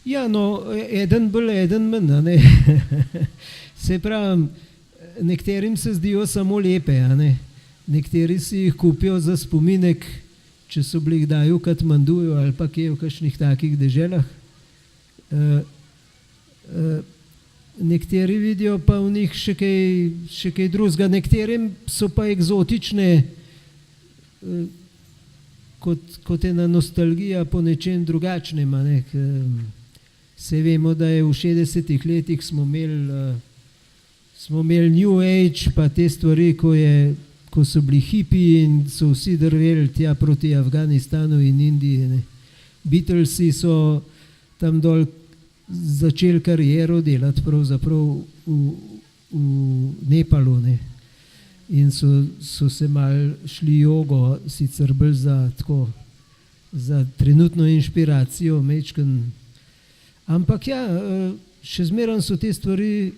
Ja, no, eden bolj, eden manj. Se pravi, nekterim se zdijo samo lepe, nekateri si jih kupijo za spominek, če so bili kdaj v Katmanduju ali pa kje v kakšnih takih deželah. Nekateri vidijo pa v njih še kaj drugega, nekaterim so pa eksotične, kot ena nostalgija po nečem drugačnem. Se vemo, da je v 60-ih letih smo imeli New Age, pa te stvari, ko so bili hipiji in so vsi drveli tja proti Afganistanu in Indiji. Beatlesi so tam dol začeli kariero delati pravzaprav v Nepalu, in so se mal šli jogo, sicer bolj za trenutno inšpiracijo, ampak ja, še zmeraj so te stvari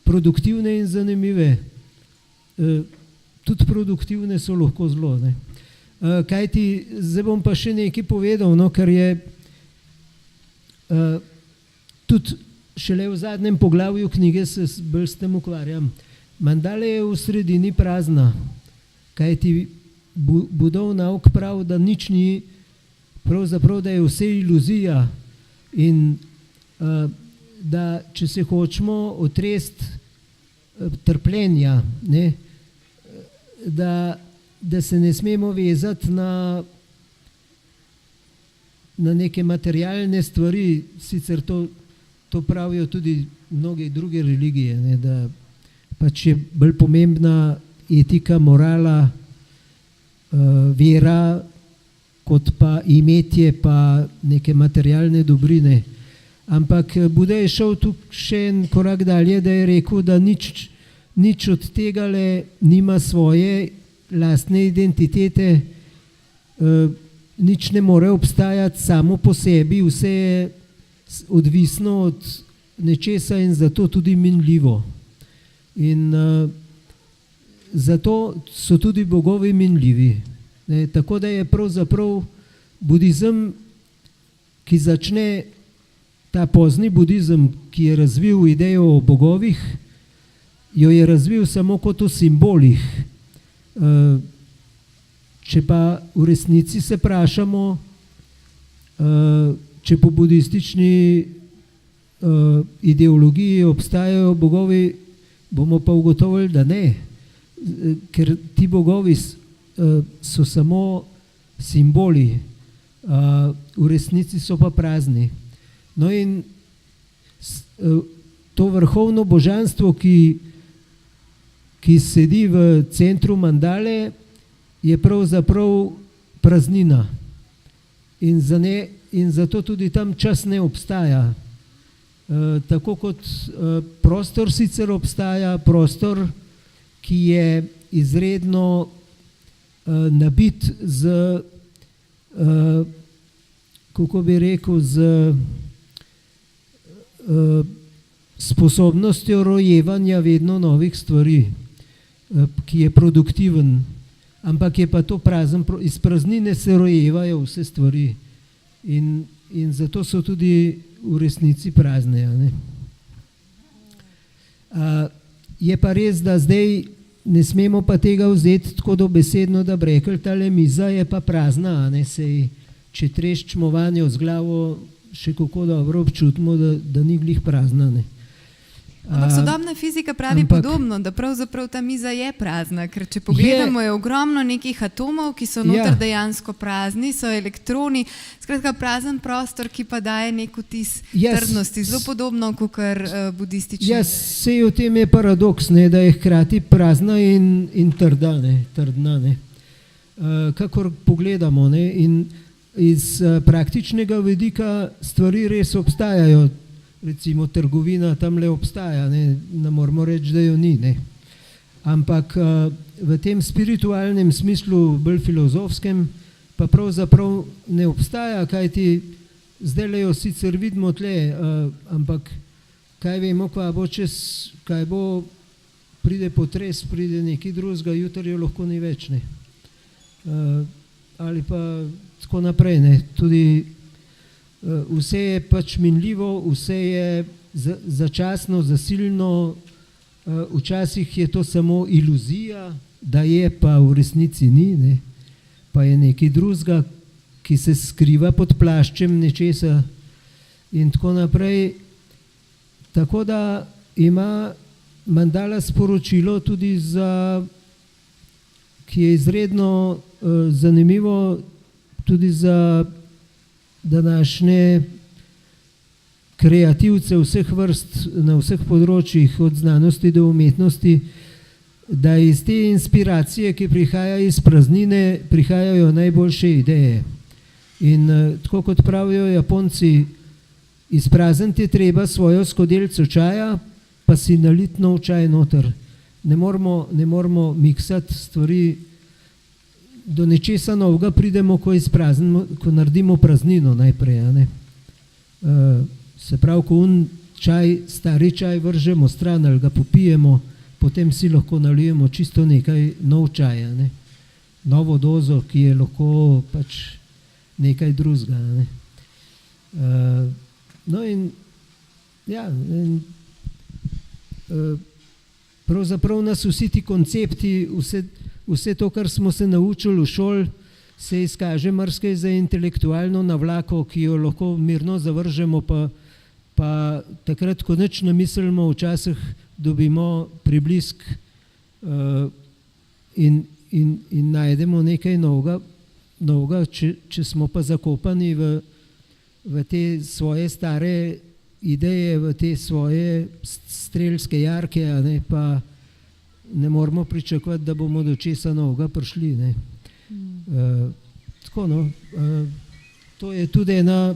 produktivne in zanimive. Tudi produktivne so lahko zelo. Kajti, zdaj bom pa še nekaj povedal, kar je tudi šele v zadnjem poglavju knjige se bolj s tem ukvarjam. Mandala je v sredini prazna, kajti Budov nauk pravi, da nič ni, pravzaprav, da je vse iluzija in da če se hočemo otresti trpljenja, ne, da se ne smemo vezati na neke materialne stvari, sicer to pravijo tudi mnoge druge religije, ne, da pač je bolj pomembna etika, morala, vera, kot pa imetje pa neke materialne dobrine. Ampak Buda je šel tukaj še en korak dalje, da je rekel, da nič od tega nima svoje lastne identitete, nič ne more obstajati samo po sebi, vse je odvisno od nečesa in zato tudi minljivo. In zato so tudi bogovi minljivi. Ne, tako da je pravzaprav budizem, ki začne, ta pozni budizem, ki je razvil idejo o bogovih, jo je razvil samo kot o simbolih. Če pa v resnici se vprašamo, če po budistični ideologiji obstajajo bogovi, bomo pa ugotovili, da ne, ker ti bogovi so samo simboli, v resnici so pa prazni. No in to vrhovno božanstvo, ki sedi v centru mandale, je pravzaprav praznina. In zato tudi tam čas ne obstaja. Tako kot prostor sicer obstaja, prostor, ki je izredno nabit z, kako bi rekel, z sposobnostjo rojevanja vedno novih stvari, ki je produktiven, ampak je pa to prazen, iz praznine se rojevajo vse stvari in zato so tudi v resnici prazne. Ne? Je pa res, da zdaj ne smemo pa tega vzeti tako dobesedno, da bi rekli, tale miza je pa prazna, ne? Sej, če treščimo vanjo z glavo, še kako dobro občutimo, da ni glih prazna. Ne? Ampak sodobna fizika pravi podobno, da pravzaprav ta miza je prazna, ker če pogledamo, je ogromno nekih atomov, ki so noter dejansko prazni, so elektroni, skratka prazen prostor, ki pa daje nek vtis trdnosti, zelo podobno kakor budistični. Sej v tem je paradoks, ne, da je hkrati prazna in trdna. Ne. Kakor pogledamo, ne, in iz praktičnega vidika stvari res obstajajo. Recimo trgovina tam le obstaja, ne moramo reči, da jo ni. Ne. Ampak v tem spiritualnem smislu, bolj filozofskem, pa pravzaprav ne obstaja, kajti zdaj le jo sicer vidimo tle, ampak kaj vemo, kaj bo, pride potres, pride nekaj drugega, jutri jo lahko ni več. Ne. Ali pa tako naprej. Ne. Tudi vse je pač minljivo, vse je začasno, zasilno, včasih je to samo iluzija, da je, pa v resnici ni, ne? Pa je nekaj drugega, ki se skriva pod plaščem nečesa in tako naprej. Tako da ima mandala sporočilo tudi ki je izredno zanimivo tudi za današnje kreativce vseh vrst, na vseh področjih, od znanosti do umetnosti, da iz te inspiracije, ki prihaja iz praznine, prihajajo najboljše ideje. In tako kot pravijo Japonci, izprazniti je treba svojo skodelico čaja, pa si naliti nov čaj noter. Ne moramo miksati stvari. Do nečesa novega pridemo, ko naredimo praznino najprej. Ne? Se pravi, ko stari čaj vržemo stran ali ga popijemo, potem si lahko nalijemo čisto nekaj nov čaja. Ne? Novo dozo, ki je lahko pač nekaj drugega. Ne? No in pravzaprav nas vsi ti koncepti, vse to, kar smo se naučili v šoli, se izkaže marsikaj za intelektualno navlako, ki jo lahko mirno zavržemo, pa takrat, ko nič ne mislimo, včasih dobimo priblisk in najdemo nekaj novega, če smo pa zakopani v te svoje stare ideje, v te svoje strelske jarke, pa ne moramo pričakovati, da bomo do česa novega prišli. Tako, no, to je tudi ena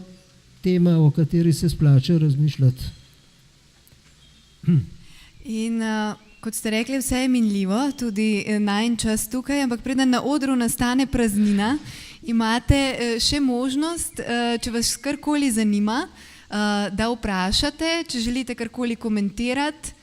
tema, o kateri se splača razmišljati. In kot ste rekli, vse je minljivo, tudi najin čas tukaj, ampak preden na odru nastane praznina, imate še možnost, če vas karkoli zanima, da vprašate, če želite karkoli komentirati.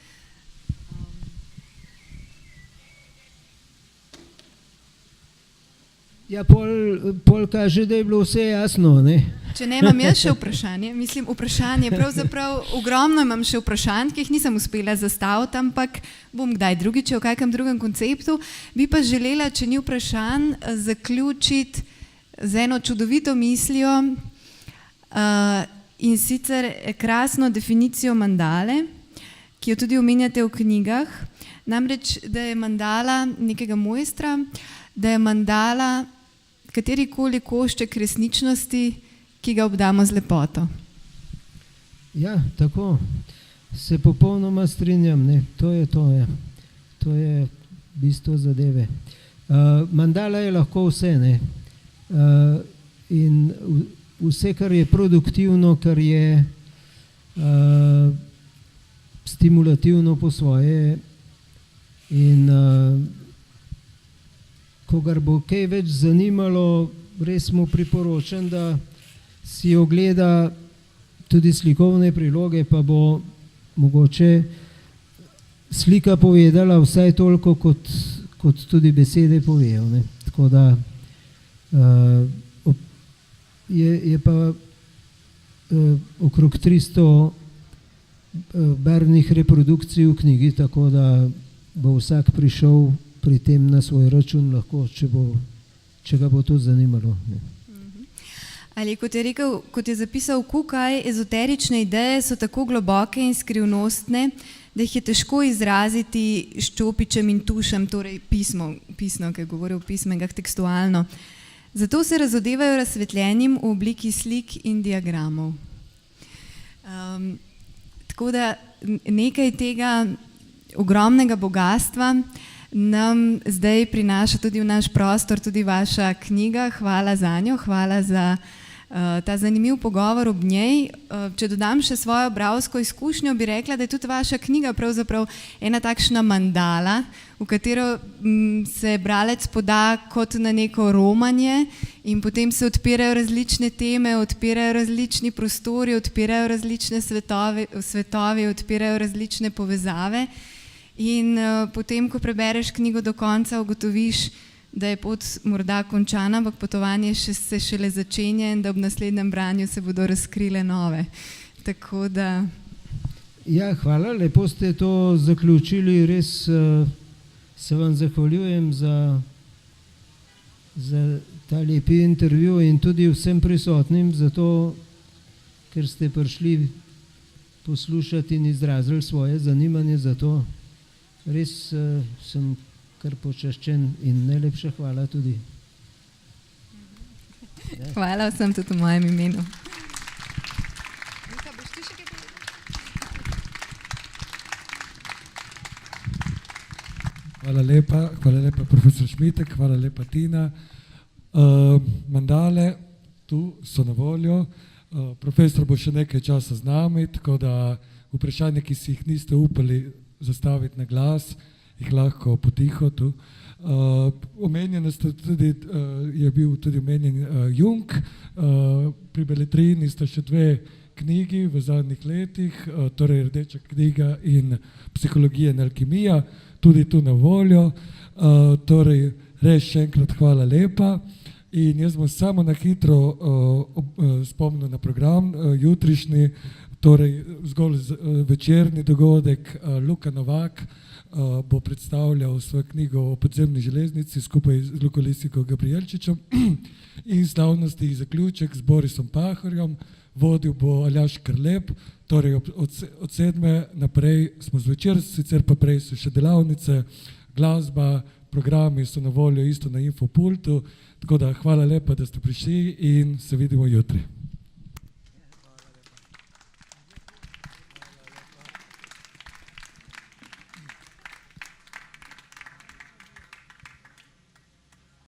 Ja, pol kaže, da je bilo vse jasno, ne? Če ne, imam jaz še vprašanje. Mislim, vprašanje, pravzaprav ogromno imam še vprašanj, ki jih nisem uspela zastaviti, ampak bom kdaj drugič v kakšnem drugem konceptu. Bi pa želela, če ni vprašanj, zaključiti z eno čudovito mislijo in sicer krasno definicijo mandale, ki jo tudi omenjate v knjigah. Namreč, da je mandala nekega mojstra, da je mandala katerikoli košček resničnosti, ki ga obdamo z lepoto. Ja, tako. Se popolnoma strinjam, ne. To je to, ja. To je bistvo zadeve. Mandala je lahko vse, ne. In vse, kar je produktivno, kar je stimulativno po svoje in kogar bo kaj več zanimalo, res mu priporočam, da si ogleda tudi slikovne priloge, pa bo mogoče slika povedala vsaj toliko, kot tudi besede povejo, ne. Tako da je pa okrog 300 barvnih reprodukcij v knjigi, tako da bo vsak prišel pri tem na svoj račun lahko, če ga bo to zanimalo. Ali kot je rekel, kot je zapisal Kukaj, ezoterične ideje so tako globoke in skrivnostne, da jih je težko izraziti s čopičem in tušem, torej pismo, ki je govoril o pismengah tekstualno. Zato se razodevajo razsvetljenjem v obliki slik in diagramov. Tako da nekaj tega ogromnega bogatstva nam zdaj prinaša tudi v naš prostor, tudi vaša knjiga. Hvala za njo, hvala za ta zanimiv pogovor ob njej. Če dodam še svojo bralsko izkušnjo, bi rekla, da je tudi vaša knjiga pravzaprav ena takšna mandala, v katero se bralec poda kot na neko romanje in potem se odpirajo različne teme, odpirajo različni prostori, odpirajo različne svetovi, odpirajo različne povezave. In potem, ko prebereš knjigo do konca, ugotoviš, da je pot morda končana, ampak potovanje se šele začenja in da ob naslednjem branju se bodo razkrile nove. Tako da... Ja, hvala, lepo ste to zaključili, res se vam zahvaljujem za ta lepi intervju in tudi vsem prisotnim za to, ker ste prišli poslušati in izrazili svoje zanimanje za to. Res sem kar počaščen in najlepša hvala tudi. Hvala vsem tudi v mojem imenu. Hvala lepa profesor Šmitek, hvala lepa Tina. Mandale tu so na voljo. Profesor bo še nekaj časa z nami, tako da vprašanje, ki si jih niste upali zastaviti na glas, jih lahko potiho tu. Je bil tudi omenjen Jung, pri Beletrini sta še 2 knjigi v zadnjih letih, torej Rdeča knjiga in Psihologija in alkimija, tudi tu na voljo. Torej, res še enkrat hvala lepa. In jaz bom samo na hitro spomnil na program jutrišnji. Torej, zgolj večerni dogodek. Luka Novak bo predstavljal svojo knjigo o podzemni železnici skupaj z Lukolistiko Gabrielčičem in slavnosti zaključek z Borisom Pahorjem. Vodil bo Aljaž Krlep, torej od 7 naprej smo zvečer, sicer pa prej so še delavnice, glasba, programi so na voljo isto na Infopultu, tako da hvala lepa, da ste prišli in se vidimo jutri.